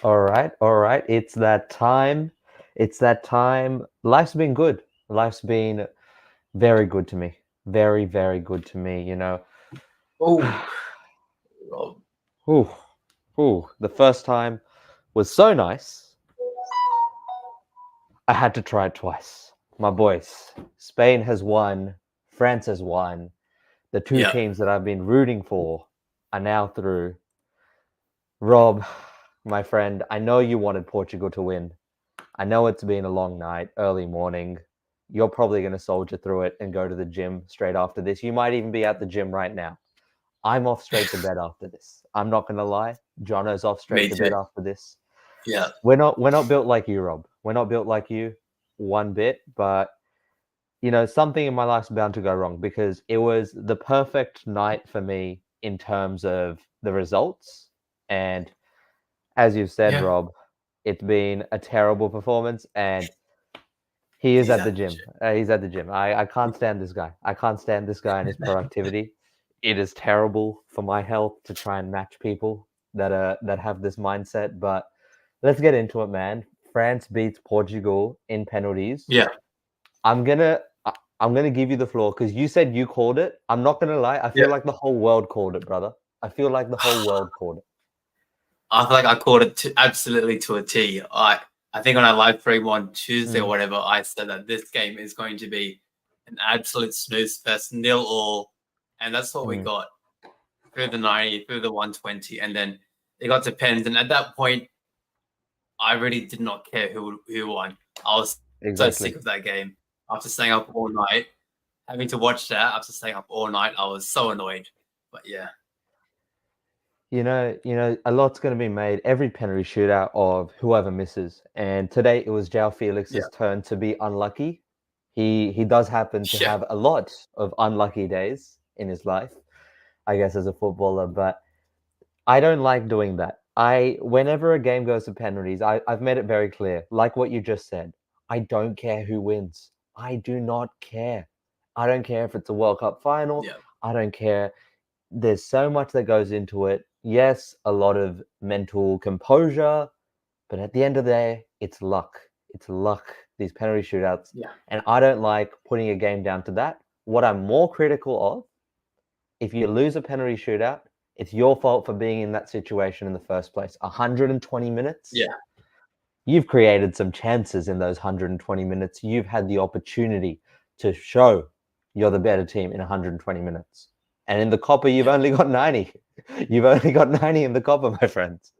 All right, all right. It's that time. It's that time. Life's been good. Life's been very good to me. Very, very good to me, you know. Oh, Rob. Ooh, ooh. The first time was so nice. I had to try it twice. My boys, Spain has won. France has won. The two Yeah, teams that I've been rooting for are now through. Rob, my friend, I know you wanted Portugal to win. I know it's been a long night, early morning. You're probably going to soldier through it and go to the gym straight after this. You might even be at the gym right now. I'm off straight to bed after this. I'm not going to lie. Jono's off straight me to too. bed after this. Yeah, We're not built like you, Rob. We're not built like you one bit, but something in my life's bound to go wrong because it was the perfect night for me in terms of the results. And as you've said, yeah. Rob, it's been a terrible performance, and he is He's at the at the gym. gym. He's at the gym. I can't stand this guy. I can't stand this guy and his productivity. It is terrible for my health to try and match people that have this mindset. But let's get into it, man. France beats Portugal in penalties. Yeah, I'm gonna I'm gonna give you the floor because you said you called it. I'm not gonna lie. I yeah. feel like the whole world called it, brother. I feel like the whole world called it. I feel like I called it absolutely to a T. I think on our live stream on Tuesday or Mm, whatever, I said that this game is going to be an absolute snooze fest, 0-0, and that's what we mm, got through the 90, through the 120, and then it got to pens. And at that point, I really did not care who won. I was so sick exactly. of that game. After staying up all night, having to watch that after staying up all night, I was so annoyed. But yeah, A lot's going to be made every penalty shootout of whoever misses. And today it was João yeah, Felix's turn to be unlucky. He does happen to yeah, have a lot of unlucky days in his life, I guess, as a footballer. But I don't like doing that. Whenever a game goes to penalties, I've made it very clear, like what you just said. I don't care who wins. I do not care. I don't care if it's a World Cup final. yeah, I don't care. There's so much that goes into it. Yes, a lot of mental composure, but at the end of the day, it's luck. It's luck, these penalty shootouts. yeah, And I don't like putting a game down to that. What I'm more critical of, if you lose a penalty shootout, it's your fault for being in that situation in the first place. 120 minutes, yeah, you've created some chances in those 120 minutes. You've had the opportunity to show you're the better team in 120 minutes. And in the Copper, you've yeah, only got 90. You've only got 90 in the Copper, my friends.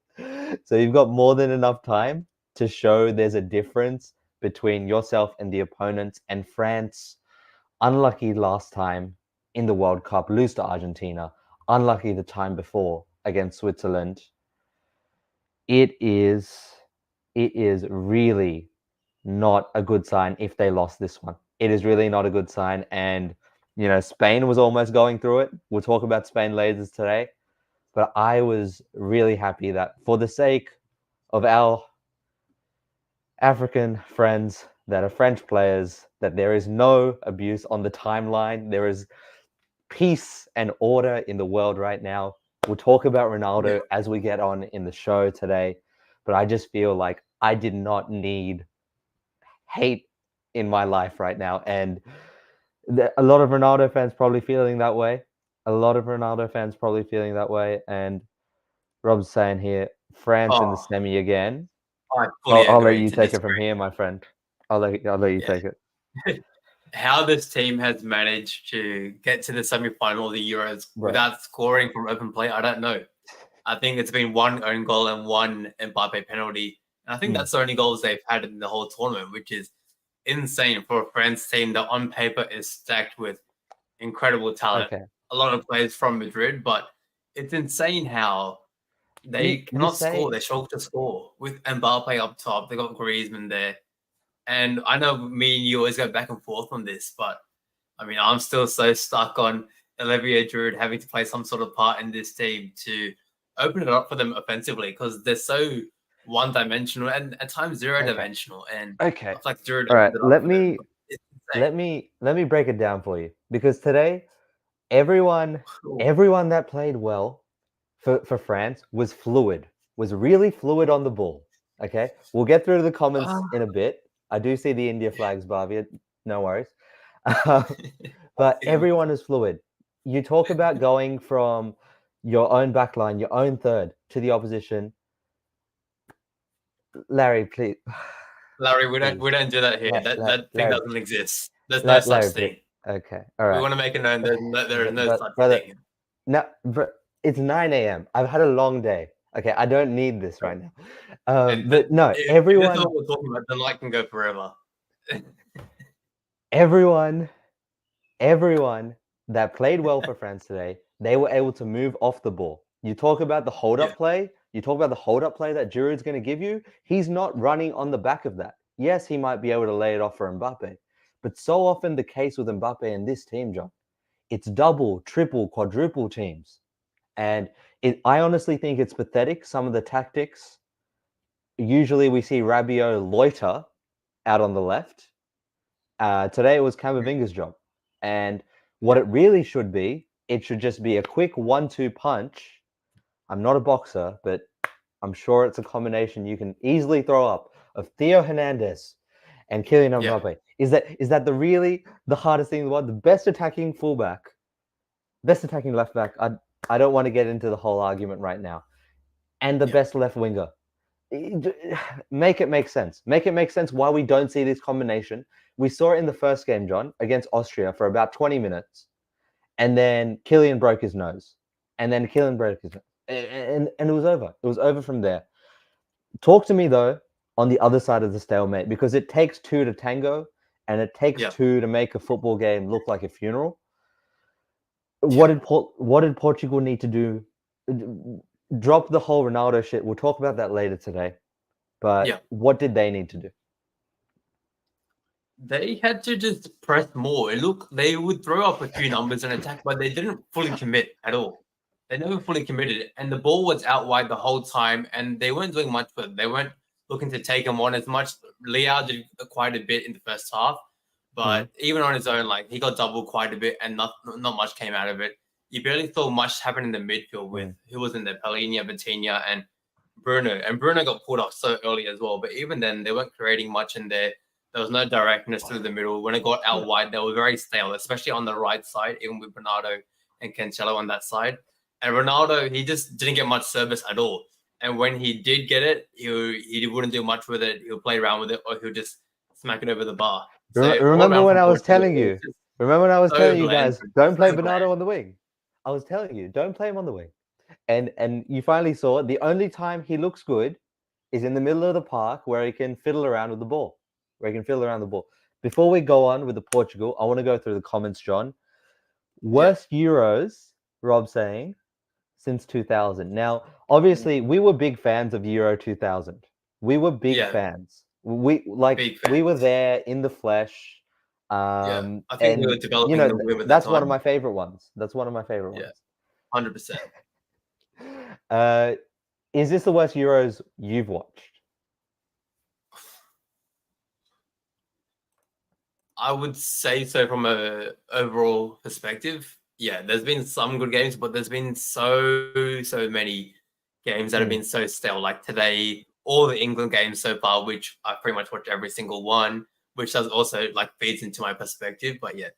So you've got more than enough time to show there's a difference between yourself and the opponents. And France, unlucky last time in the World Cup, lose to Argentina. Unlucky the time before against Switzerland. It is it is really not a good sign if they lost this one. It is really not a good sign. And, Spain was almost going through it. We'll talk about Spain later today. But I was really happy that for the sake of our African friends that are French players, that there is no abuse on the timeline. There is peace and order in the world right now. We'll talk about yeah. Ronaldo as we get on in the show today. But I just feel like I did not need hate in my life right now. And a lot of Ronaldo fans probably feeling that way. A lot of Ronaldo fans probably feeling that way. And Rob's saying here, France in the Oh, semi again. I I'll, fully I'll let agree you to take it from disagree. here, my friend. I'll let you Yeah. take it. How this team has managed to get to the semi-final of the Euros Bro. without scoring from open play, I don't know. I think it's been one own goal and one Mbappe penalty. And I think Mm, that's the only goals they've had in the whole tournament, which is insane for a France team that on paper is stacked with incredible talent. okay. A lot of players from Madrid, but it's insane how You they you cannot score. say They struggle to score with Mbappe up top. They got Griezmann there. And I know me and you always go back and forth on this, but I mean, I'm still so stuck on Olivier Giroud having to play some sort of part in this team to open it up for them offensively because they're so one-dimensional and at times okay. zero-dimensional. And I Okay. feel like Giroud All right. opened it up Let for them. me It's insane. let me break it down for you because today everyone Cool. everyone that played well for France was fluid. was really fluid on the ball. Okay, we'll get through to the comments Ah, in a bit. I do see the India flags, Bhavia. No worries. But see them. everyone is fluid. You talk about going from your own backline, your own third, to the opposition. Larry, please, Larry, we don't please, we don't do that here. That thing Larry, doesn't exist. There's no such Larry, please. thing. Okay, all We right. want to make it known there is no such Brother, thing. no, it's 9 a.m. I've had a long day. Okay, I don't need this right now. And But no, if this is what we're talking about, the light can go forever. everyone everyone that played well for France today, they were able to move off the ball. You talk about the hold Yeah, up play. You talk about the hold up play that Giroud's going to give you. He's not running on the back of that. Yes, he might be able to lay it off for Mbappe, but so often the case with Mbappe and this team, John, it's double, triple, quadruple teams, and I honestly think it's pathetic. Some of the tactics. Usually, we see Rabiot loiter out on the left. Today it was Camavinga's job. And what it really should be, it should just be a quick 1-2 punch. I'm not a boxer, but I'm sure it's a combination you can easily throw up of Theo Hernandez and Kylian yeah, Mbappe. Is that the hardest thing in the world? The best attacking fullback, best attacking left back. I don't want to get into the whole argument right now. And the yeah, best left winger. Make it make sense. Make it make sense why we don't see this combination. We saw it in the first game, John, against Austria for about 20 minutes. And then Kylian broke his nose. And then Kylian broke his nose. And it was over. It was over from there. Talk to me, though, on the other side of the stalemate, because it takes two to tango and it takes yeah, two to make a football game look like a funeral. yeah. What did Portugal need to do? Drop the whole Ronaldo shit. We'll talk about that later today. But Yeah. what did they need to do? They had to just press more. It looked they would throw up a few numbers and attack, but they didn't fully commit at all. They never fully committed, and the ball was out wide the whole time, and they weren't doing much with it. They weren't looking to take him on as much. Liao did quite a bit in the first half, Mm. but even on his own, like he got doubled quite a bit, and not much came out of it. You barely saw much happen in the midfield with who was in there, Palhinha, Vitinha, and Bruno. And Bruno got pulled off so early as well. But even then, they weren't creating much in there. There was no directness through the middle. When it got out wide, they were very stale, especially on the right side, even with Bernardo and Cancelo on that side. And Ronaldo, he just didn't get much service at all. And when he did get it, he wouldn't do much with it. He'll play around with it, or he'll just smack it over the bar. So all Remember around when from I was Portugal, telling it was you? just Remember when I was so telling you bland, guys, don't play so bland. Bernardo on the wing. I was telling you, don't play him on the wing. And you finally saw it. The only time he looks good is in the middle of the park where he can fiddle around with the ball. Where he can fiddle around the ball. Before we go on with the Portugal, I want to go through the comments, John. Yeah, Worst Euros, Rob saying, since 2000. Now, obviously, we were big fans of Euro 2000. We were big yeah, fans. We big fan. were there in the flesh. Yeah, I think we were And developing the whip at the that's one of time. my favorite ones. That's one of my favorite Yeah, ones. 100%. Uh, is this the worst Euros you've watched? I would say so from a overall perspective. Yeah, there's been some good games, but there's been so many games that have Mm, been so stale. Like today, all the England games so far, which I pretty much watched every single one, which does also like feeds into my perspective. But yeah, mm,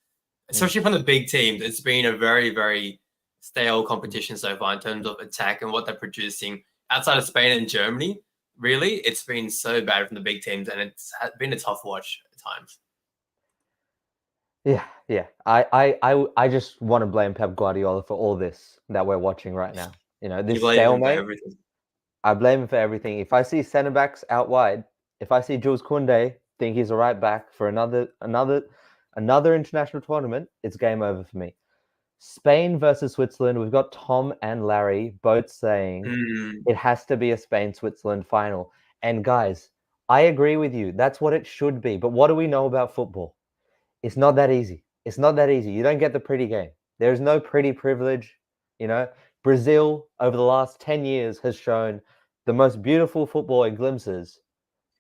especially from the big teams, it's been a very stale competition so far in terms of attack and what they're producing outside of Spain and Germany. Really, it's been so bad from the big teams, and it's been a tough watch at times. yeah. I just want to blame Pep Guardiola for all this that we're watching right now. You This blame him for stalemate. everything. I blame him for everything. If I see centre backs out wide, if I see Jules Koundé think he's a right back for another international tournament, it's game over for me. Spain versus Switzerland. We've got Tom and Larry both saying Mm, it has to be a Spain-Switzerland final. And guys, I agree with you. That's what it should be. But what do we know about football? It's not that easy. It's not that easy. You don't get the pretty game. There's no pretty privilege. You know, Brazil over the last 10 years has shown the most beautiful football in glimpses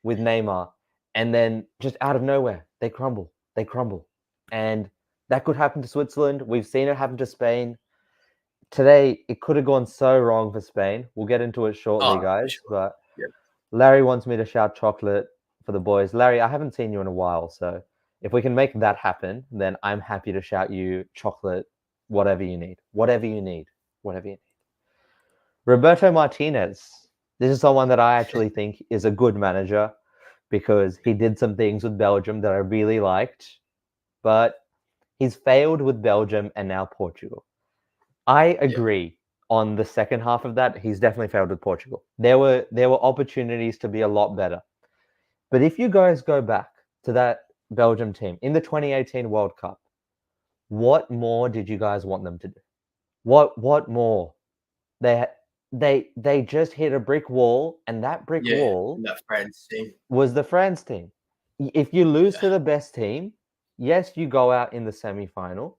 with Neymar. And then just out of nowhere, they crumble. They crumble. And that could happen to Switzerland. We've seen it happen to Spain. today it could have gone so wrong for Spain. We'll get into it shortly, Oh, for guys. sure. But Yeah. Larry wants me to shout chocolate for the boys. Larry, I haven't seen you in a while, so if we can make that happen, then I'm happy to shout you chocolate, whatever you need, whatever you need, whatever you need. Roberto Martinez. This is someone that I actually think is a good manager because he did some things with Belgium that I really liked, but he's failed with Belgium and now Portugal. I Yeah. agree on the second half of that. He's definitely failed with Portugal. There were opportunities to be a lot better. But if you guys go back to that Belgium team in the 2018 World Cup, what more did you guys want them to do? What more? They they just hit a brick wall, and that brick Yeah. wall And that France team. was the France team. If you lose Yeah. to the best team, yes, you go out in the semi-final.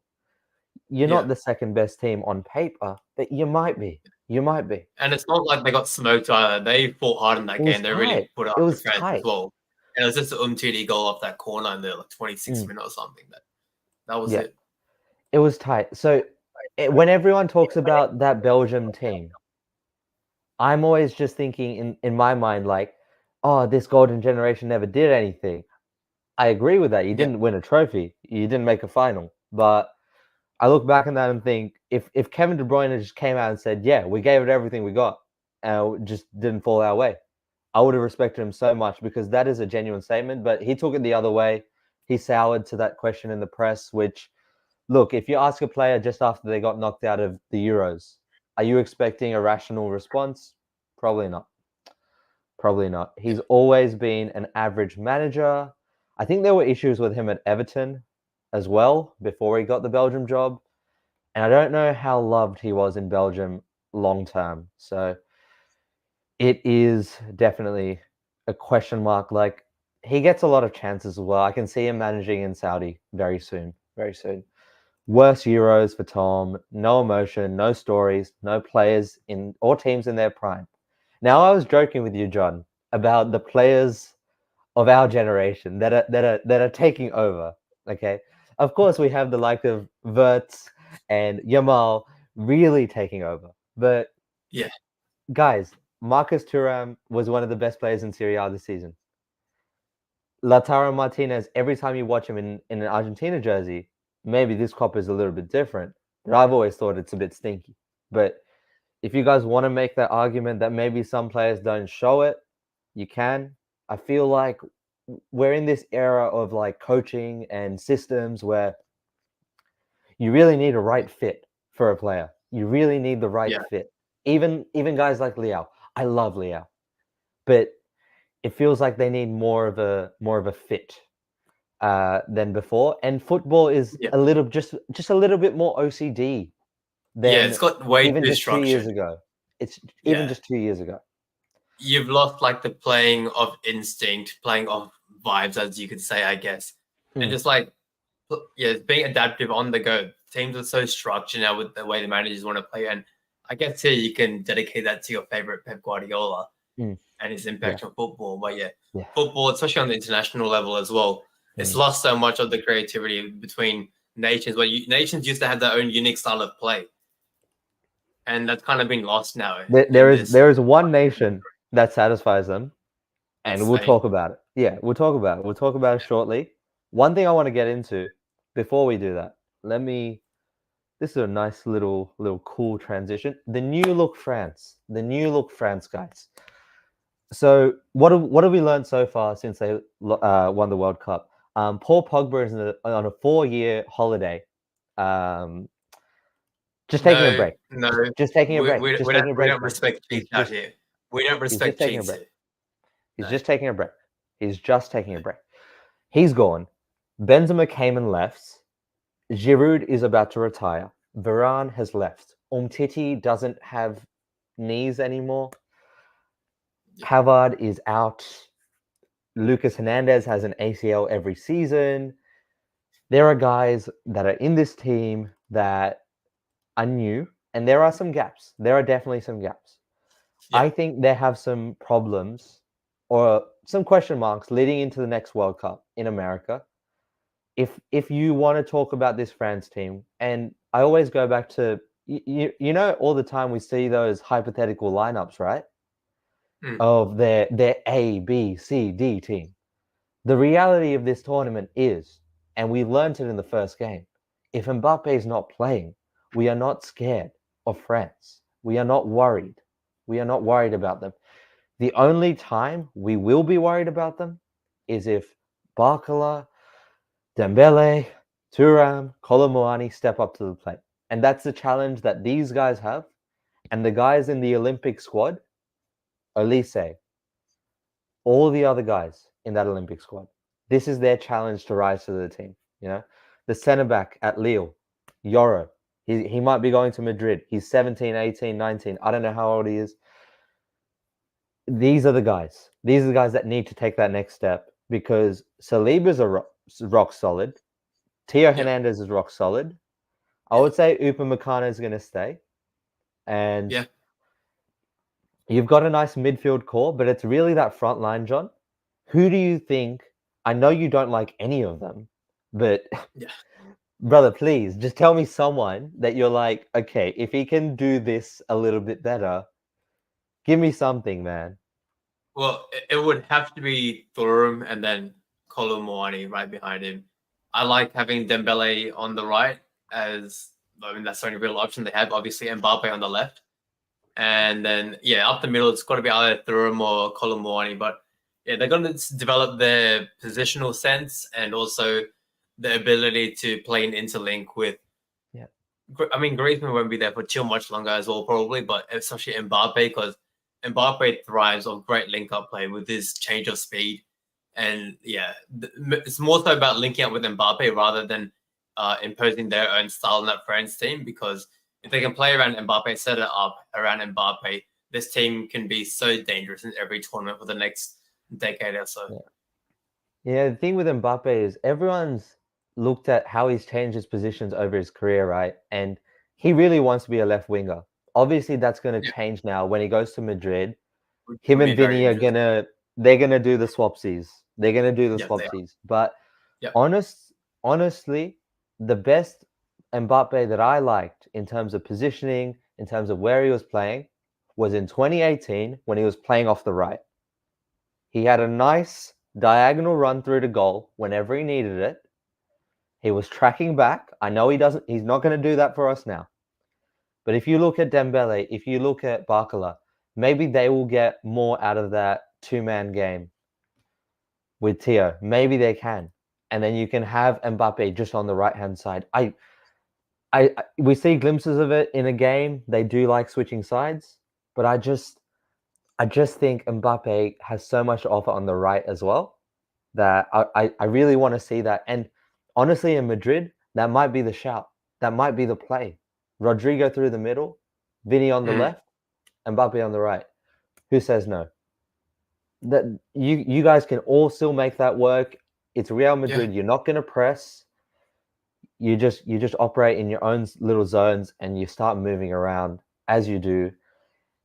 You're Yeah. not the second best team on paper, but you might be. You might be. And it's not like they got smoked either. They fought hard in that It was game. They really tight. put it It up to was France as tight. well. And it was just an Umtiti goal off that corner in the like 26th Mm, minute or something. That was yeah, it. it was tight. So when everyone talks about that Belgium team, I'm always just thinking in my mind like, oh, this golden generation never did anything. I agree with that. You Yeah. didn't win a trophy. You didn't make a final. But I look back on that and think if Kevin De Bruyne just came out and said, "Yeah, we gave it everything we got, and it just didn't fall our way," I would have respected him so much because that is a genuine statement. But he took it the other way. He soured to that question in the press. Which, look, if you ask a player just after they got knocked out of the Euros, are you expecting a rational response? Probably not. Probably not. Yeah. He's always been an average manager. I think there were issues with him at Everton as well before he got the Belgium job. And I don't know how loved he was in Belgium long term. So it is definitely a question mark. Like he gets a lot of chances as well. I can see him managing in Saudi very soon. Very soon. Worst Euros for Tom. No emotion, no stories, no players in or teams in their prime. Now I was joking with you, John, about the players of our generation that are taking over. Okay, of course we have the like of Verts and Yamal really taking over, but Yeah. guys, Marcus Thuram was one of the best players in Serie A this season. Lautaro Martinez, every time you watch him in an Argentina jersey, maybe this cop is a little bit different, but I've always thought it's a bit stinky. But if you guys want to make that argument that maybe some players don't show it, you can. I feel like we're in this era of like coaching and systems where you really need a right fit for a player. You really need the right Yeah. fit. Even guys like Liao. I love Liao, but it feels like they need more of a fit than before. And football is Yeah. a little just a little bit more OCD Yeah. It's than got way even too just 2 years structured. ago. It's even Yeah. just 2 years ago. You've lost like the playing of instinct, playing of vibes, as you could say, I guess. And Mm, just like, yeah, being adaptive on the go. Teams are so structured now with the way the managers want to play. And I guess here you can dedicate that to your favorite Pep Guardiola mm, and his yeah, impact on football. But yeah, yeah. football, especially on the international level as well, it's Mm. lost so much of the creativity between nations. Where nations used to have their own unique style of play, and that's kind of been lost now There, in there is this. there is one nation that satisfies them, It's and we'll Spain. talk about it. Yeah, we'll talk about it. We'll talk about it shortly. One thing I want to get into before we do that, let me. This is a nice little cool transition. The new look France, guys. So what have we learned so far since they won the World Cup? Paul Pogba is on a 4-year holiday. Um, just taking a No, break. no, Just taking a break. Just taking a we break, don't John. respect He's cheats out just here. We don't he's just respect taking a cheats break. here. He's No, just taking a break. He's just taking a break. He's gone. Benzema came and left. Giroud is about to retire. Varane has left. Umtiti doesn't have knees anymore. yeah, Pavard is out. Lucas Hernandez has an ACL every season. There are guys that are in this team that are new, and there are some gaps. There are definitely some gaps. yeah, I think they have some problems or some question marks leading into the next World Cup in America. If you want to talk about this France team, and I always go back to you know, all the time we see those hypothetical lineups, right? Mm. Of their A, B, C, D team. The reality of this tournament is, and we learned it in the first game, if Mbappe is not playing, we are not scared of France. We are not worried. We are not worried about them. The only time we will be worried about them is if Barcola, Dembele, Thuram, Kolomuani step up to the plate. And that's the challenge that these guys have. And the guys in the Olympic squad, Olise, all the other guys in that Olympic squad, this is their challenge to rise to the team. You know, the centre back at Lille, Yoro, he might be going to Madrid. He's 17, 18, 19. I don't know how old he is. These are the guys. These are the guys that need to take that next step because Saliba's a rock solid. Tio Hernandez is rock solid. I would say Upamecano is going to stay. And you've got a nice midfield core, but it's really that front line, John. Who do you think? I know you don't like any of them, but brother, please just tell me someone that you're like, okay, if he can do this a little bit better, give me something, man. Well, it would have to be Thuram and then Kolomuani right behind him. I like having Dembele on the right as I mean that's the only real option they have. Obviously, Mbappe on the left, and then up the middle it's got to be either Thuram or Kolomuani. But they're going to develop their positional sense and also the ability to play an interlink with. Yeah. I mean, Griezmann won't be there for too much longer as well, probably, but especially Mbappe because Mbappe thrives on great link-up play with his change of speed. And it's more so about linking up with Mbappe rather than imposing their own style on that France team. Because if they can play around Mbappe, set it up around Mbappe, this team can be so dangerous in every tournament for the next decade or so. Yeah, the thing with Mbappe is everyone's looked at how he's changed his positions over his career, right? And he really wants to be a left winger. Obviously, that's going to change now when he goes to Madrid. Him Would be and very Vinny are interesting. they're gonna do the swapsies. They're gonna do the Yeah, they are. swapsies. But Yep. honestly, the best Mbappe that I liked in terms of positioning, in terms of where he was playing, was in 2018 when he was playing off the right. He had a nice diagonal run through to goal whenever he needed it. He was tracking back. I know he's not going to do that for us now. But if you look at Dembele, if you look at Barcola, maybe they will get more out of that two-man game with Tio. Maybe they can. And then you can have Mbappe just on the right-hand side. We see glimpses of it in a game. They do like switching sides, but I just think Mbappe has so much to offer on the right as well that I really want to see that. And honestly, in Madrid, that might be the shout. That might be the play. Rodrigo through the middle, Vinny on the left, Mbappe on the right. Who says no? That you guys can all still make that work. It's Real Madrid. You're not going to press. You just operate in your own little zones and you start moving around as you do.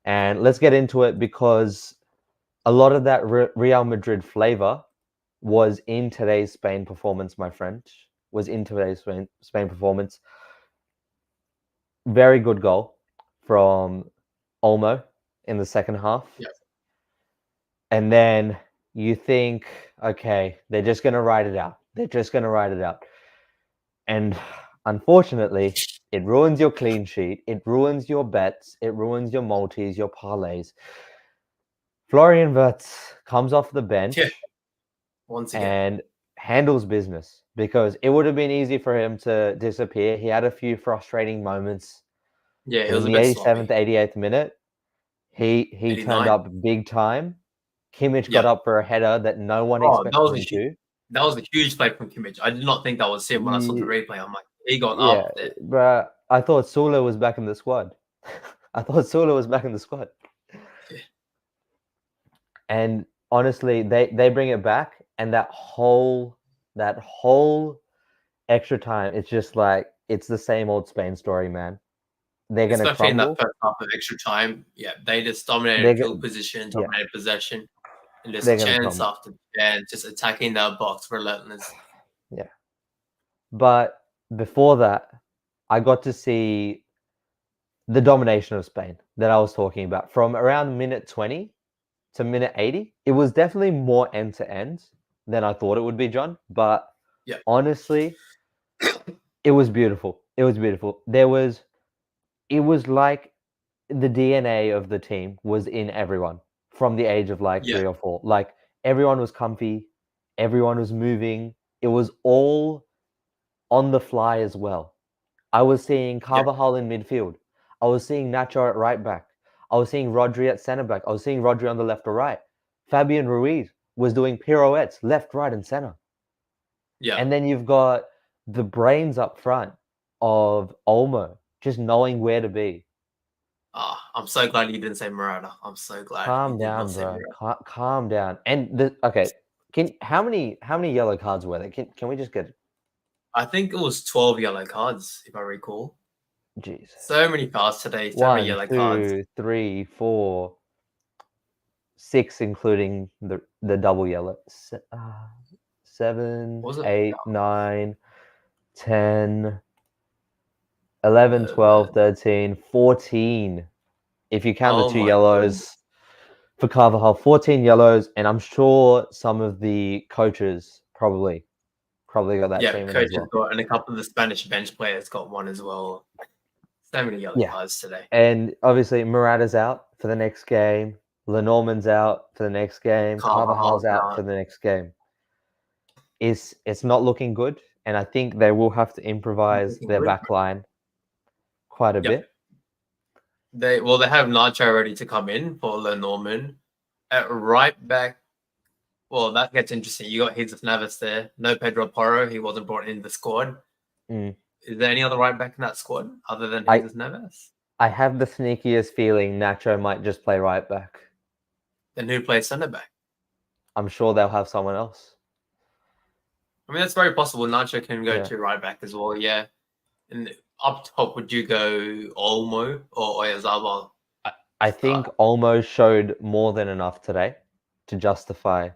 And let's get into it because a lot of that Real Madrid flavor was in today's Spain performance, my friend. Was in today's Spain performance. Very good goal from Olmo in the second half. Yep. And then you think, okay, they're just going to ride it out. They're just going to ride it out. And unfortunately, it ruins your clean sheet. It ruins your bets. It ruins your multis, your parlays. Florian Wirtz comes off the bench Once again. and handles business because it would have been easy for him to disappear. He had a few frustrating moments. Yeah, But it was in a the bit 87th, sloppy. 88th minute, he turned 89. up big time. Kimmich got Yep. up for a header that no one Oh, expected him to. that was a huge play from Kimmich. I did not think that was him when I saw the replay. I'm like, he got Yeah, up there. but I thought Sula was back in the squad. I thought Sula was back in the squad. Yeah. And honestly, they bring it back, and that whole extra time, it's just like it's the same old Spain story, man. They're gonna Especially in that crumble. first half of extra time. Yeah, they just dominated They're field position, yeah, dominated possession, and just they're gonna chance crumble. after chance, just attacking that box relentless. Yeah. But before that, I got to see the domination of Spain that I was talking about from around minute 20 to minute 80. It was definitely more end to end than I thought it would be, John. But Yeah. honestly, it was beautiful. It was beautiful. It was like the DNA of the team was in everyone from the age of like Yeah. 3 or 4. Like everyone was comfy, everyone was moving. It was all on the fly as well. I was seeing Yeah. Carvajal in midfield. I was seeing Nacho at right back. I was seeing Rodri at centre back. I was seeing Rodri on the left or right. Fabian Ruiz was doing pirouettes left, right, and centre. Yeah. And then you've got the brains up front of Olmo just knowing where to be. I'm so glad you didn't say Murata. I'm so glad you Calm did not down, say bro. Murata. Calm down. And okay, how many yellow cards were there? Can we just get I think it was 12 yellow cards, if I recall. Jesus? So many fouls today, so many One, yellow cards. 2, 3, 4, 6, including the double yellow. 7, Was it 8, 9, 10, 11, 12, 13, 14. If you count the Oh two my goodness. yellows for Carvajal, 14 yellows, and I'm sure some of the coaches probably got that Yeah, same one coach as has well. got, and a couple of the Spanish bench players got one as well. So many yellow Yeah, cards today. and obviously Murata's out for the next game. Lenormand's out for the next game. Carvajal's Carvajal's out for out. the next game. It's not looking good, and I think they will have to improvise Looking their good. back line quite a Yeah. bit. They have Nacho ready to come in for Lenormand. At right back, well, that gets interesting. You got Jesus Navas there. No Pedro Porro. He wasn't brought in the squad. Mm. Is there any other right back in that squad other than I Jesus Navas? I have the sneakiest feeling Nacho might just play right back. Then who plays centre back? I'm sure they'll have someone else. I mean, that's very possible. Nacho can go Yeah. to right back as well. Yeah. And up top, would you go Olmo or Oyarzabal? I think Olmo showed more than enough today to justify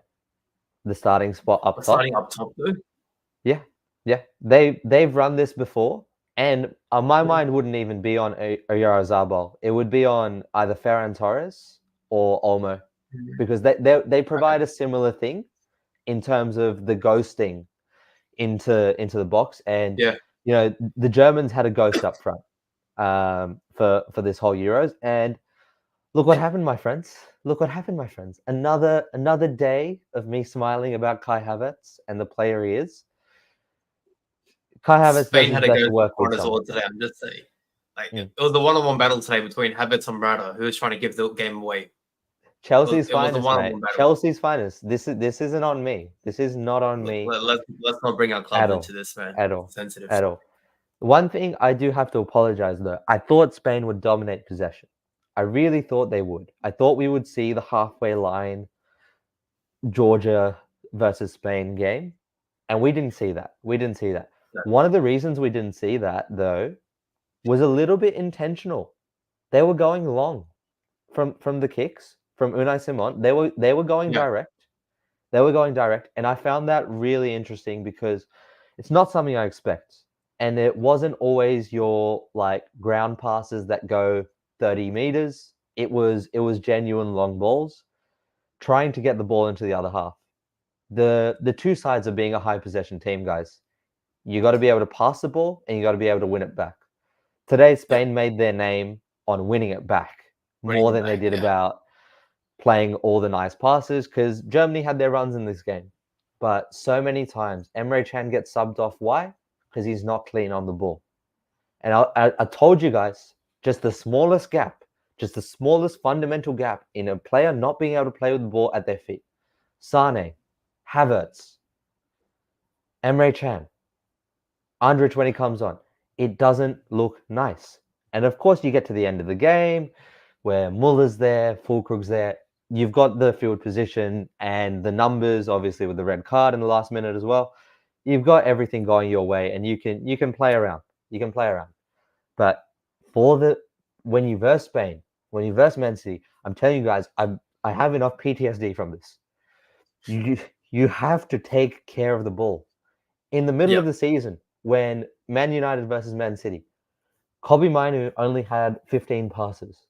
the starting spot up top. Starting up top though. Yeah, yeah. They've run this before, and my mind wouldn't even be on Oyarzabal. It would be on either Ferran Torres or Olmo, because they provide a similar thing in terms of the ghosting into the box, and Yeah. the Germans had a ghost up front for this whole Euros, and look what happened, my friends. Look what happened, my friends. Another day of me smiling about Kai Havertz and the player he is. Kai Havertz does Spain his had to best go to for work with corners someone. all today. I'm just saying. Like it was the one-on-one battle today between Havertz and Murata, who was trying to give the game away. Chelsea's It was a finest, one-on-one mate. battle. Chelsea's finest. This isn't on me. This is not on me Let's not bring our club at into all. this, man. At all. Sensitive. At all. One thing I do have to apologize though. I thought Spain would dominate possession. I really thought they would. I thought we would see the halfway line Georgia versus Spain game, and we didn't see that. We didn't see that. No. One of the reasons we didn't see that though was a little bit intentional. They were going long from the kicks from Unai Simon. They were going Yeah. direct. They were going direct, and I found that really interesting because it's not something I expect, and it wasn't always your like ground passes that go 30 meters. It was genuine long balls, trying to get the ball into the other half. The two sides of being a high possession team, guys. You got to be able to pass the ball, and you got to be able to win it back. Today, Spain made their name on winning it back more than they did about playing all the nice passes, because Germany had their runs in this game. But so many times, Emre Can gets subbed off. Why? Because he's not clean on the ball. And I told you guys, just the smallest gap, just the smallest fundamental gap in a player not being able to play with the ball at their feet. Sane, Havertz, Emre Can, Andrich when he comes on, it doesn't look nice. And of course, you get to the end of the game where Muller's there, Fulkrug's there. You've got the field position and the numbers, obviously with the red card in the last minute as well. You've got everything going your way, and you can play around. You can play around. But when you verse Spain, when you verse Man City, I'm telling you guys, I have enough PTSD from this. You have to take care of the ball in the middle of the season when Man United versus Man City. Kobe Mainu only had 15 passes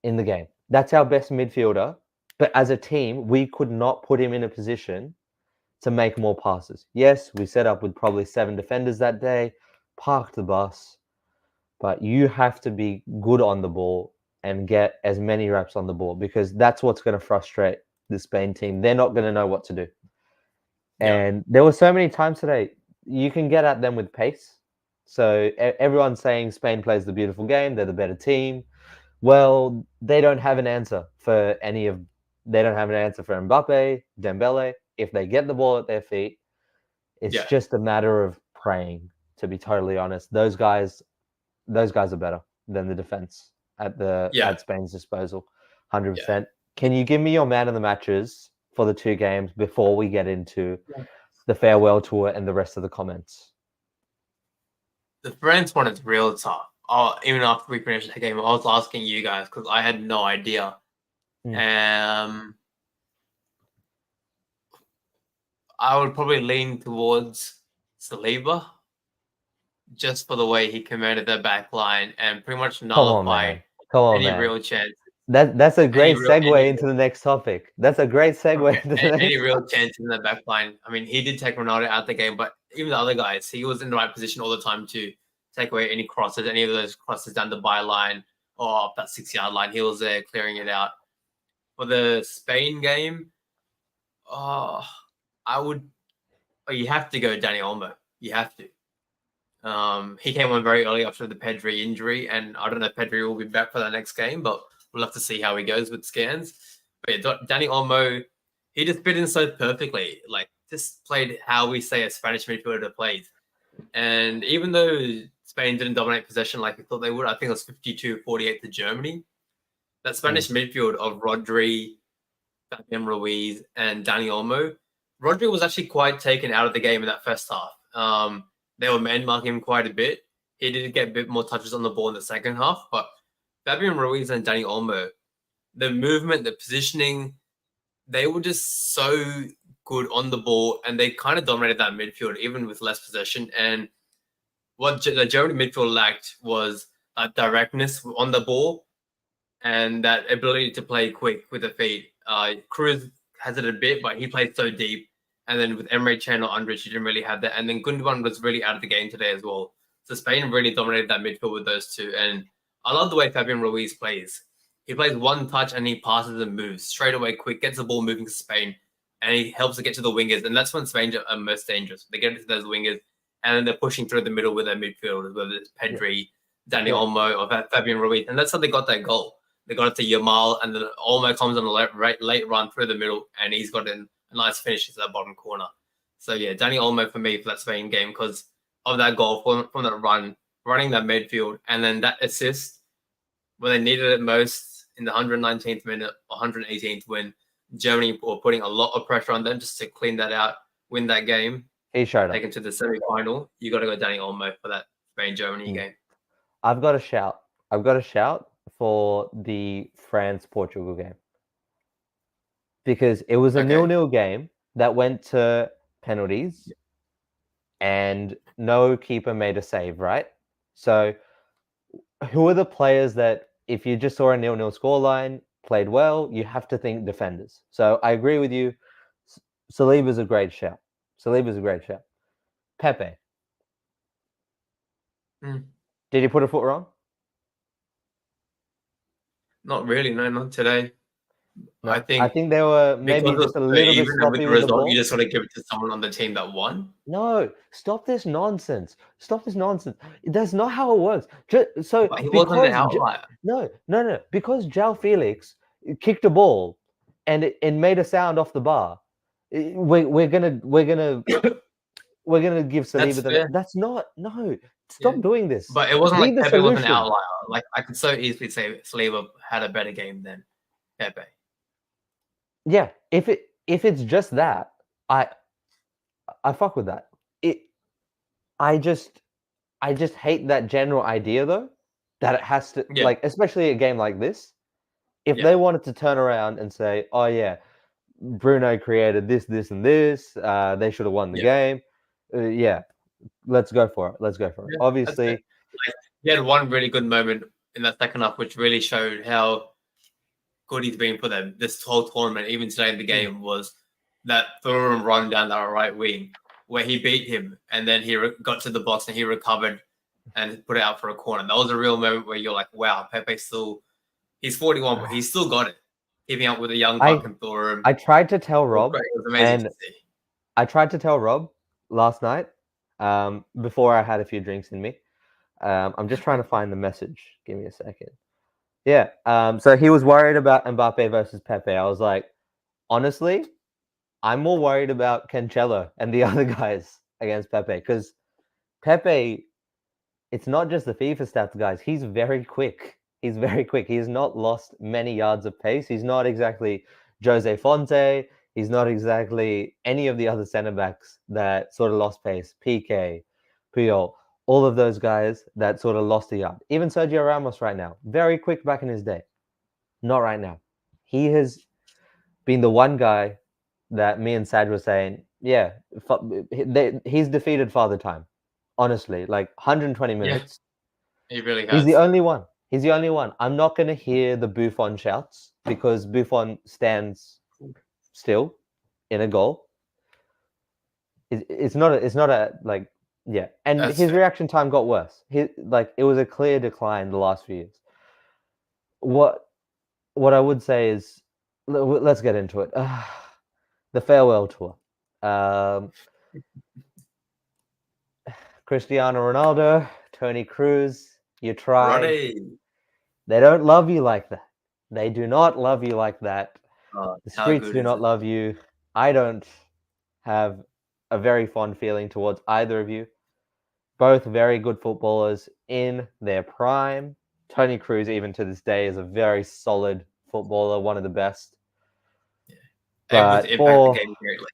in the game. That's our best midfielder. But as a team, we could not put him in a position to make more passes. Yes, we set up with probably 7 defenders that day, parked the bus, but you have to be good on the ball and get as many reps on the ball because that's what's going to frustrate the Spain team. They're not going to know what to do. Yeah. And there were so many times today, you can get at them with pace. So everyone's saying Spain plays the beautiful game, they're the better team. Well, they don't have an answer for they don't have an answer for Mbappe, Dembele. If they get the ball at their feet, it's just a matter of praying, to be totally honest. Those guys are better than the defense at Spain's disposal. 100%. Can you give me your man of the matches for the 2 games before we get into the farewell tour and the rest of the comments? The France one is real tough. Even after we finished the game, I was asking you guys because I had no idea. I would probably lean towards Saliba just for the way he commanded the back line and pretty much nullified any real chance. That's a great segue into the next topic. That's a great segue into the next any real chance in the back line. I mean, he did take Ronaldo out of the game, but even the other guys, he was in the right position all the time to take away any crosses, any of those crosses down the byline or up that 6-yard line. He was there clearing it out. For the Spain game, you have to go Dani Olmo. You have to. He came on very early after the Pedri injury, and I don't know if Pedri will be back for the next game, but we'll have to see how he goes with scans. But yeah, Dani Olmo, he just fit in so perfectly. Like, just played how we say a Spanish midfielder plays. And even though Spain didn't dominate possession like we thought they would, I think it was 52-48 to Germany. That Spanish midfield of Rodri, Fabian Ruiz, and Dani Olmo, Rodri was actually quite taken out of the game in that first half. They were man-marking him quite a bit. He did get a bit more touches on the ball in the second half, but Fabian Ruiz and Dani Olmo, the movement, the positioning, they were just so good on the ball, and they kind of dominated that midfield, even with less possession. And what the German midfield lacked was that directness on the ball and that ability to play quick with the feet. Cruz has it a bit, but he played so deep. And then with Emre Can or Andrich, you didn't really have that. And then Gundogan was really out of the game today as well. So Spain really dominated that midfield with those two. And I love the way Fabian Ruiz plays. He plays one touch and he passes and moves straight away, quick, gets the ball moving to Spain, and he helps to get to the wingers. And that's when Spain are most dangerous. They get to those wingers, and then they're pushing through the middle with their midfielders, whether it's Pedri, Dani Olmo, or Fabian Ruiz. And that's how they got that goal. They got it to Yamal, and then Olmo comes on the late run through the middle, and he's got a nice finish to that bottom corner. So, yeah, Dani Olmo for me for that Spain game because of that goal from that running that midfield, and then that assist when they needed it most in the 119th minute or 118th when Germany were putting a lot of pressure on them just to clean that out, win that game, take it to the semi-final. You got to go Dani Olmo for that Spain-Germany game. I've got a shout for the France-Portugal game because it was a 0-0 game that went to penalties and no keeper made a save, right? So who are the players that if you just saw a 0-0 scoreline, played well, you have to think defenders. So I agree with you. Saliba's a great shout. Pepe. Did he put a foot wrong? Not really, no, not today. No, I think they were maybe just a little bit sloppy with the ball. You just want to give it to someone on the team that won? No, stop this nonsense. That's not how it works. But he wasn't an outlier. No. Because João Felix kicked a ball and it made a sound off the bar. We're gonna give Saliba that's not stop doing this. But it wasn't like Pepe was an outlier. Like I could so easily say Saliba had a better game than Pepe. Yeah, if it's just that, I fuck with that. I just hate that general idea though, that it has to like, especially a game like this. If they wanted to turn around and say, "Oh yeah, Bruno created this, and this. They should have won the game." Let's go for it. Obviously, he had one really good moment in that second half, which really showed how good he's been for them this whole tournament. Even today in the game was that Thuram run down that right wing where he beat him, and then he got to the box and he recovered and put it out for a corner. That was a real moment where you're like, wow, Pepe still. He's 41, but he's still got it. Keeping up with a young buck and Thuram. I tried to tell It Rob, was amazing and to see. I tried to tell Rob last night, before I had a few drinks in me. I'm just trying to find the message. Give me a second. Yeah. So he was worried about Mbappe versus Pepe. I was like, honestly, I'm more worried about Cancelo and the other guys against Pepe, because Pepe, it's not just the FIFA stats, guys. He's very quick. He's very quick. He has not lost many yards of pace. He's not exactly Jose Fonte. He's not exactly any of the other centre backs that sort of lost pace. PK, Puyol, all of those guys that sort of lost a yard. Even Sergio Ramos right now, very quick back in his day. Not right now. He has been the one guy that me and Sad were saying, yeah, he's defeated Father Time. Honestly, like 120 minutes. Yeah, he really has. He's the only one. He's the only one. I'm not going to hear the Buffon shouts because Buffon stands still in a goal. It's not a like, yeah. And That's his fair. reaction time got worse. It was a clear decline the last few years. What I would say is, let's get into it. The farewell tour. Cristiano Ronaldo, Toni Kroos, you tried. Ronnie. They don't love you like that. They do not love you like that. The How streets good do is not it? love you. I don't have a very fond feeling towards either of you. Both very good footballers in their prime. Toni Kroos, even to this day, is a very solid footballer, one of the best. Able to But impact the game greatly.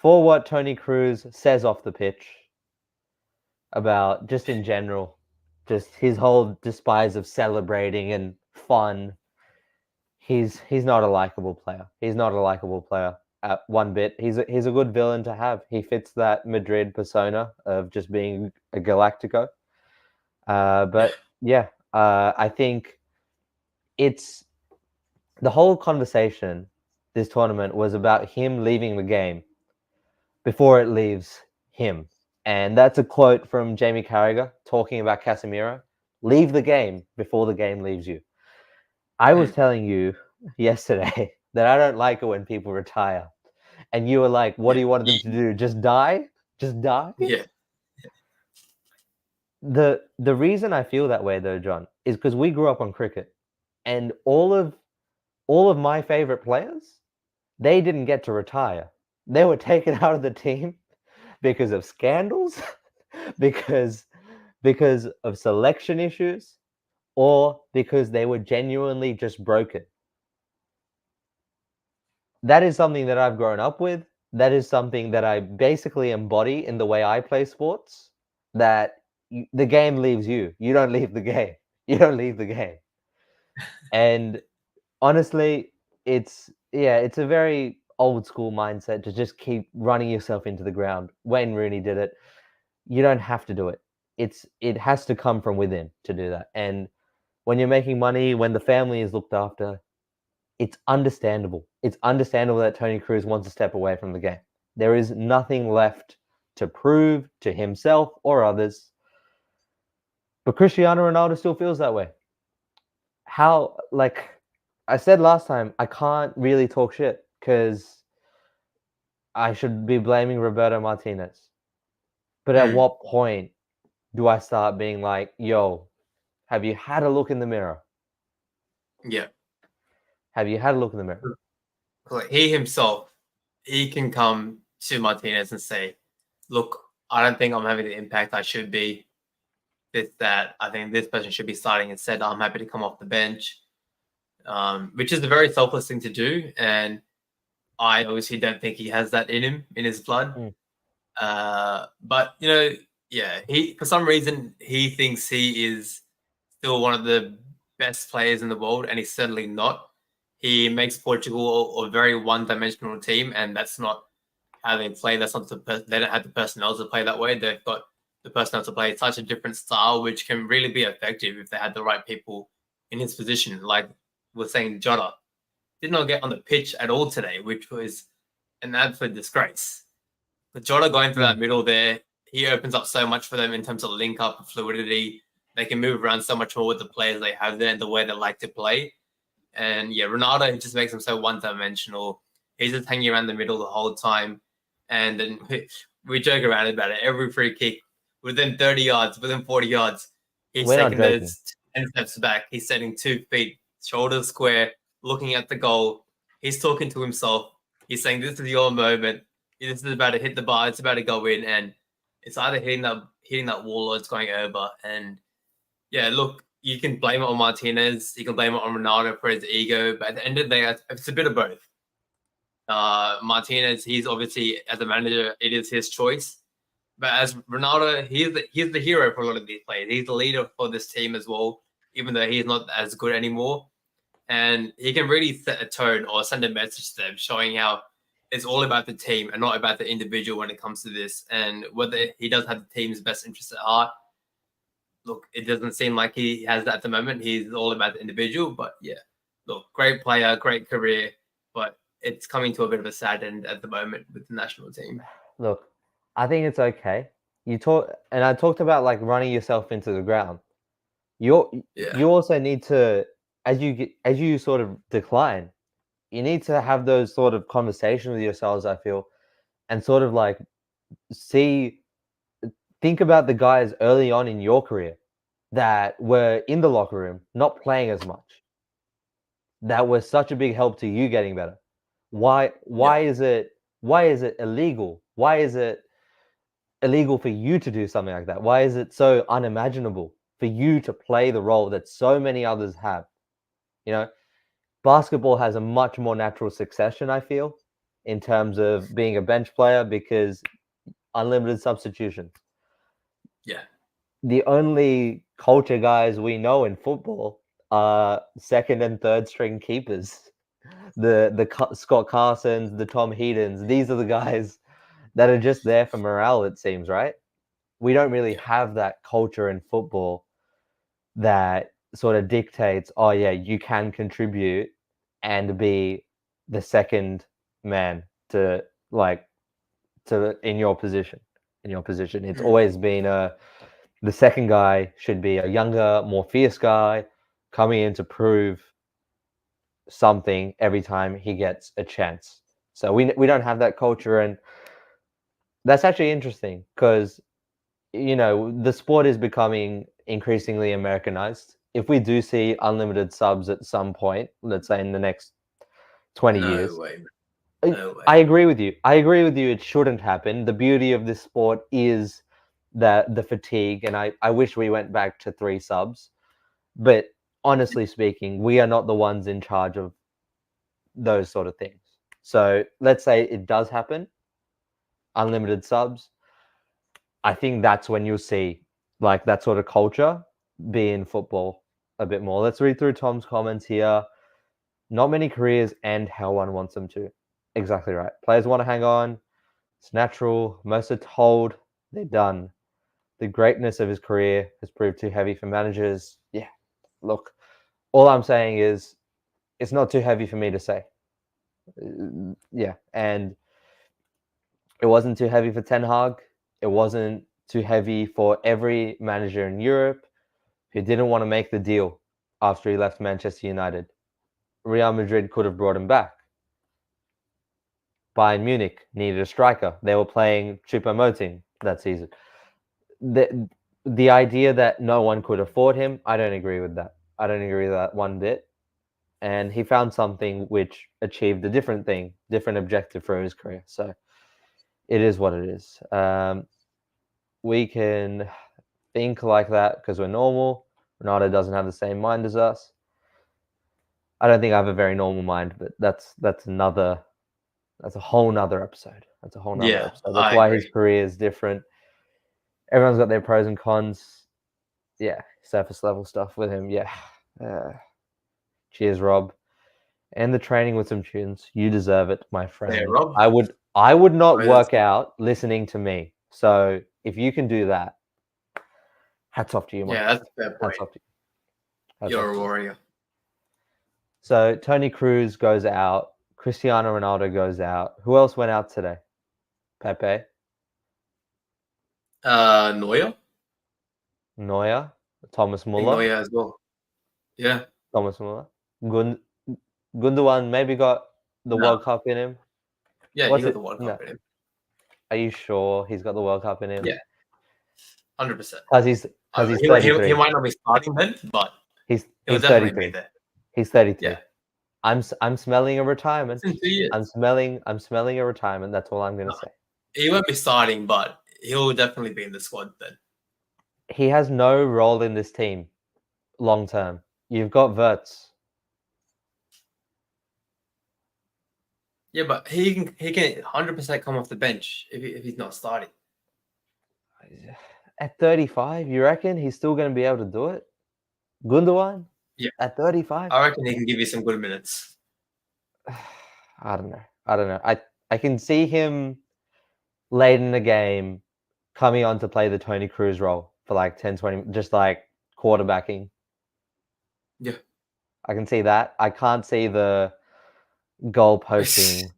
for what Toni Kroos says off the pitch about just in general, just his whole despise of celebrating and fun, he's not a likable player. He's not a likable player at one bit. He's a good villain to have. He fits that Madrid persona of just being a Galactico. But yeah, I think it's the whole conversation this tournament was about him leaving the game before it leaves him. And that's a quote from Jamie Carragher talking about Casemiro. Leave the game before the game leaves you. I was telling you yesterday that I don't like it when people retire. And you were like, what do you want them to do? Just die? Just die? Yeah. The reason I feel that way though, John, is because we grew up on cricket. And all of my favorite players, they didn't get to retire. They were taken out of the team because of scandals, because of selection issues, or because they were genuinely just broken. That is something that I've grown up with. That is something that I basically embody in the way I play sports. That the game leaves you. You don't leave the game. You don't leave the game. And honestly, it's a very old school mindset to just keep running yourself into the ground. Wayne Rooney did it. You don't have to do it. It has to come from within to do that. And when you're making money, when the family is looked after, it's understandable. It's understandable that Toni Kroos wants to step away from the game. There is nothing left to prove to himself or others. But Cristiano Ronaldo still feels that way. How, like I said last time, I can't really talk shit because I should be blaming Roberto Martinez. But at what point do I start being like, yo, have you had a look in the mirror? Yeah. Have you had a look in the mirror? He himself, he can come to Martinez and say, look, I don't think I'm having the impact I should be. That I think this person should be starting instead. I'm happy to come off the bench, which is a very selfless thing to do. And I obviously don't think he has that in him, in his blood. But, he, for some reason, he thinks he is still one of the best players in the world, and he's certainly not. He makes Portugal a very one-dimensional team, and that's not how they play. That's not they don't have the personnel to play that way. They've got the personnel to play such a different style, which can really be effective if they had the right people in his position. Like we're saying, Jota did not get on the pitch at all today, which was an absolute disgrace. But Jota going through that middle there, he opens up so much for them in terms of link up and fluidity. They can move around so much more with the players they have there and the way they like to play. And yeah, Ronaldo just makes him so one-dimensional. He's just hanging around the middle the whole time. And then we joke around about it. Every free kick, within 30 yards, within 40 yards, he's We're not taking joking. those 10 steps back. He's setting 2 feet, shoulders square, looking at the goal. He's talking to himself. He's saying, this is your moment. This is about to hit the bar. It's about to go in. And it's either hitting that wall or it's going over. And yeah, look, you can blame it on Martinez. You can blame it on Ronaldo for his ego. But at the end of the day, it's a bit of both. Martinez, he's obviously, as a manager, it is his choice. But as Ronaldo, he's the hero for a lot of these players. He's the leader for this team as well, even though he's not as good anymore. And he can really set a tone or send a message to them, showing how it's all about the team and not about the individual when it comes to this. And whether he does have the team's best interest at heart, look, it doesn't seem like he has that at the moment. He's all about the individual. But yeah, look, great player, great career, but it's coming to a bit of a sad end at the moment with the national team. Look, I think it's okay. I talked about like running yourself into the ground. You also need to, as you sort of decline, you need to have those sort of conversations with yourselves, I feel, and sort of like think about the guys early on in your career that were in the locker room, not playing as much, that was such a big help to you getting better. Why is it illegal? Why is it illegal for you to do something like that? Why is it so unimaginable for you to play the role that so many others have? You know, basketball has a much more natural succession, I feel, in terms of being a bench player because unlimited substitutions. Yeah. The only culture guys we know in football are second and third string keepers. The Scott Carsons, the Tom Heatons. These are the guys that are just there for morale, it seems, right? We don't really have that culture in football that sort of dictates, oh yeah, you can contribute and be the second man in your position. It's always been the second guy should be a younger, more fierce guy coming in to prove something every time he gets a chance. So we don't have that culture, and that's actually interesting because the sport is becoming increasingly Americanized. If we do see unlimited subs at some point, let's say in the next 20 years. No way. I agree with you. It shouldn't happen. The beauty of this sport is the fatigue, and I wish we went back to 3 subs. But honestly speaking, we are not the ones in charge of those sort of things. So let's say it does happen, unlimited subs. I think that's when you'll see like that sort of culture be in football a bit more. Let's read through Tom's comments here. Not many careers end how one wants them to. Exactly right. Players want to hang on. It's natural. Most are told they're done. The greatness of his career has proved too heavy for managers. Yeah, look, all I'm saying is it's not too heavy for me to say. Yeah, and it wasn't too heavy for Ten Hag. It wasn't too heavy for every manager in Europe who didn't want to make the deal after he left Manchester United. Real Madrid could have brought him back. Bayern Munich needed a striker. They were playing Choupo-Moting that season. The idea that no one could afford him, I don't agree with that. I don't agree with that one bit. And he found something which achieved a different thing, different objective for his career. So it is what it is. We can think like that because we're normal. Ronaldo doesn't have the same mind as us. I don't think I have a very normal mind, but that's a whole nother episode. That's why agree. his career is different. Everyone's got their pros and cons. Yeah, surface level stuff with him. Yeah. Cheers, Rob. And the training with some tunes. You deserve it, my friend. Yeah, Rob. I would not work out listening to me. So if you can do that, Hats off to you, man. Yeah, that's a fair point. Hats off to you. Hats You're off a to you. warrior. So Tony Cruz goes out. Cristiano Ronaldo goes out. Who else went out today? Pepe, Neuer. Neuer, Thomas I think Muller, Neuer as well. Yeah. Thomas Muller. Gundogan maybe got the No. World Cup in him. Yeah, he What's got it? the World No. Cup in him. Are you sure he's got the World Cup in him? Yeah. 100%. Because he's He 33. might not be starting then, but He's he'll definitely 33. be there. He's 33. Yeah. I'm smelling a retirement. It's in 2 years. I'm smelling a retirement. That's all I'm gonna say. He won't be starting, but he'll definitely be in the squad then. He has no role in this team long term. You've got Wirtz. Yeah, but he can 100% come off the bench if he's not starting. At 35, you reckon he's still going to be able to do it? Gundogan? Yeah. At 35? I reckon he can give you some good minutes. I don't know. I can see him late in the game coming on to play the Tony Cruz role for like 10, 20, just like quarterbacking. Yeah. I can see that. I can't see the goal posting.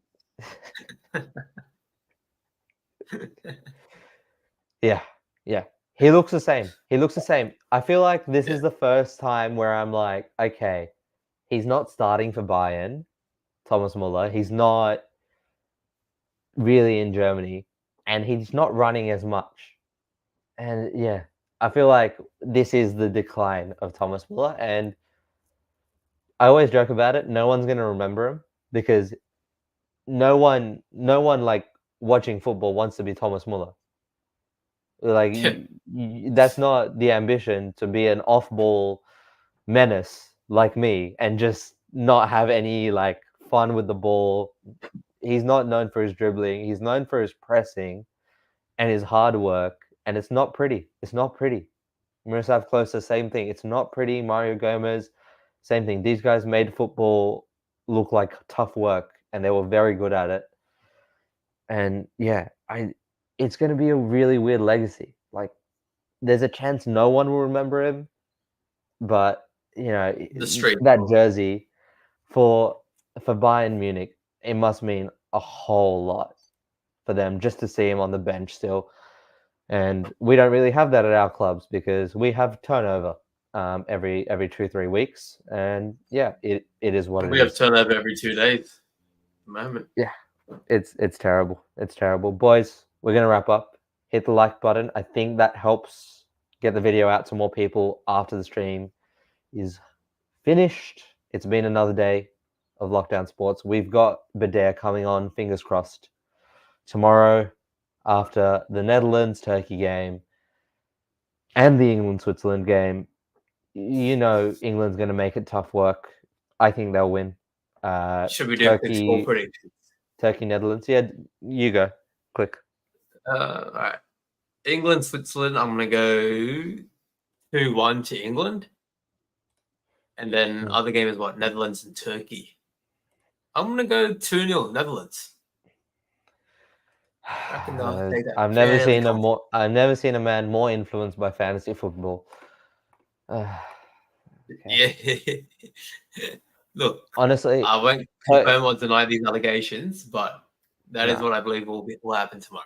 Yeah. He looks the same. I feel like this is the first time where I'm like, okay, he's not starting for Bayern, Thomas Muller. He's not really in Germany, and he's not running as much. And yeah, I feel like this is the decline of Thomas Muller, and I always joke about it. No one's gonna remember him because no one like watching football wants to be Thomas Muller. Like that's not the ambition to be an off-ball menace like me and just not have any like fun with the ball. He's not known for his dribbling. He's known for his pressing and his hard work. And it's not pretty. Miroslav Klose, same thing. It's not pretty. Mario Gomez, same thing. These guys made football look like tough work, and they were very good at it. And yeah, it's going to be a really weird legacy. Like, there's a chance no one will remember him, but The street. that jersey for Bayern Munich, it must mean a whole lot for them just to see him on the bench still. And we don't really have that at our clubs because we have turnover every 2-3 weeks, and yeah, it is what We it have is. turnover every 2 days at the moment. Yeah, it's terrible. It's terrible, boys. We're gonna wrap up. Hit the like button. I think that helps get the video out to more people after the stream is finished. It's been another day of Lockdown Sports. We've got Badr coming on, fingers crossed, tomorrow after the Netherlands-Turkey game and the England-Switzerland game. You know England's going to make it tough work. I think they'll win. Should we do quick score predictions? Turkey, Netherlands. Yeah, you go. Quick. All right. England, Switzerland. I'm gonna go 2-1 to England, and then other game is what, Netherlands and Turkey. I'm gonna go 2-0 Netherlands. I've never seen a man more influenced by fantasy football. Okay. Yeah. Look, honestly, I won't confirm or deny these allegations, but that is what I believe will happen tomorrow.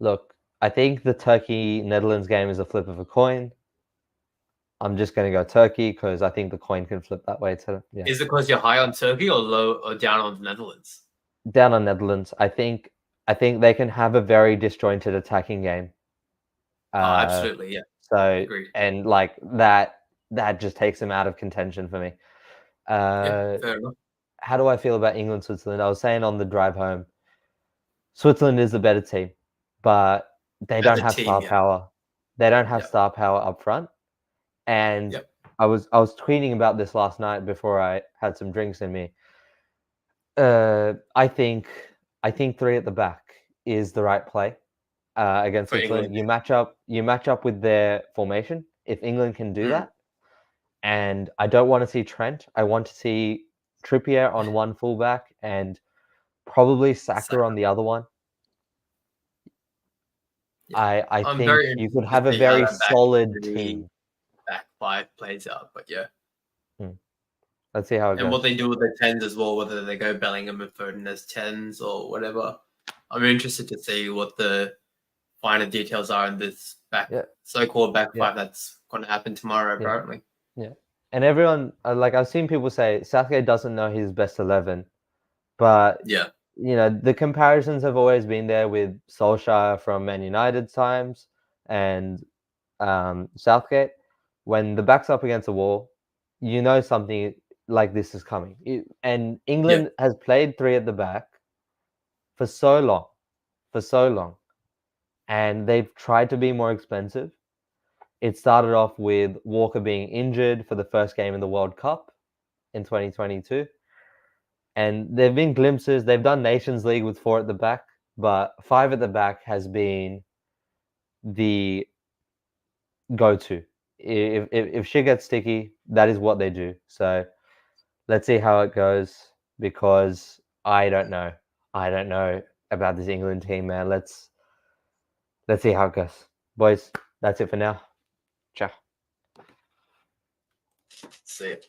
Look, I think the Turkey-Netherlands game is a flip of a coin. I'm just going to go Turkey because I think the coin can flip that way too. Yeah. Is it because you're high on Turkey or low or down on the Netherlands? Down on Netherlands. I think they can have a very disjointed attacking game. Absolutely, yeah. So agreed. And like that just takes them out of contention for me. Yeah, fair enough. How do I feel about England, Switzerland? I was saying on the drive home, Switzerland is the better team, but they don't have star power. They don't have star power up front. And I was tweeting about this last night before I had some drinks in me. I think 3 at the back is the right play against Switzerland. You match up with their formation. If England can do that, and I don't want to see Trent. I want to see Trippier on one fullback and probably Saka on the other one. I I'm think very you could interested have to a see how very that back solid three, team. back five plays out. But yeah, Let's see how it and what goes. they do with the tens as well, whether they go Bellingham and Foden as tens or whatever. I'm interested to see what the finer details are in this Yeah, so-called back yeah, five that's going to happen tomorrow, yeah, apparently. yeah. And everyone, like I've seen people say Southgate doesn't know his best 11, but Yeah, the comparisons have always been there with Solskjaer from Man United times and Southgate. When the back's up against the wall, something like this is coming. And yeah, England has played three at the back for so long, for so long, and they've tried to be more expensive. It started off with Walker being injured for the first game in the World Cup in 2022. And there have been glimpses. They've done Nations League with four at the back, but five at the back has been the go-to. If shit gets sticky, that is what they do. So let's see how it goes because I don't know. I don't know about this England team, man. Let's see how it goes. Boys, that's it for now. Ciao. see it.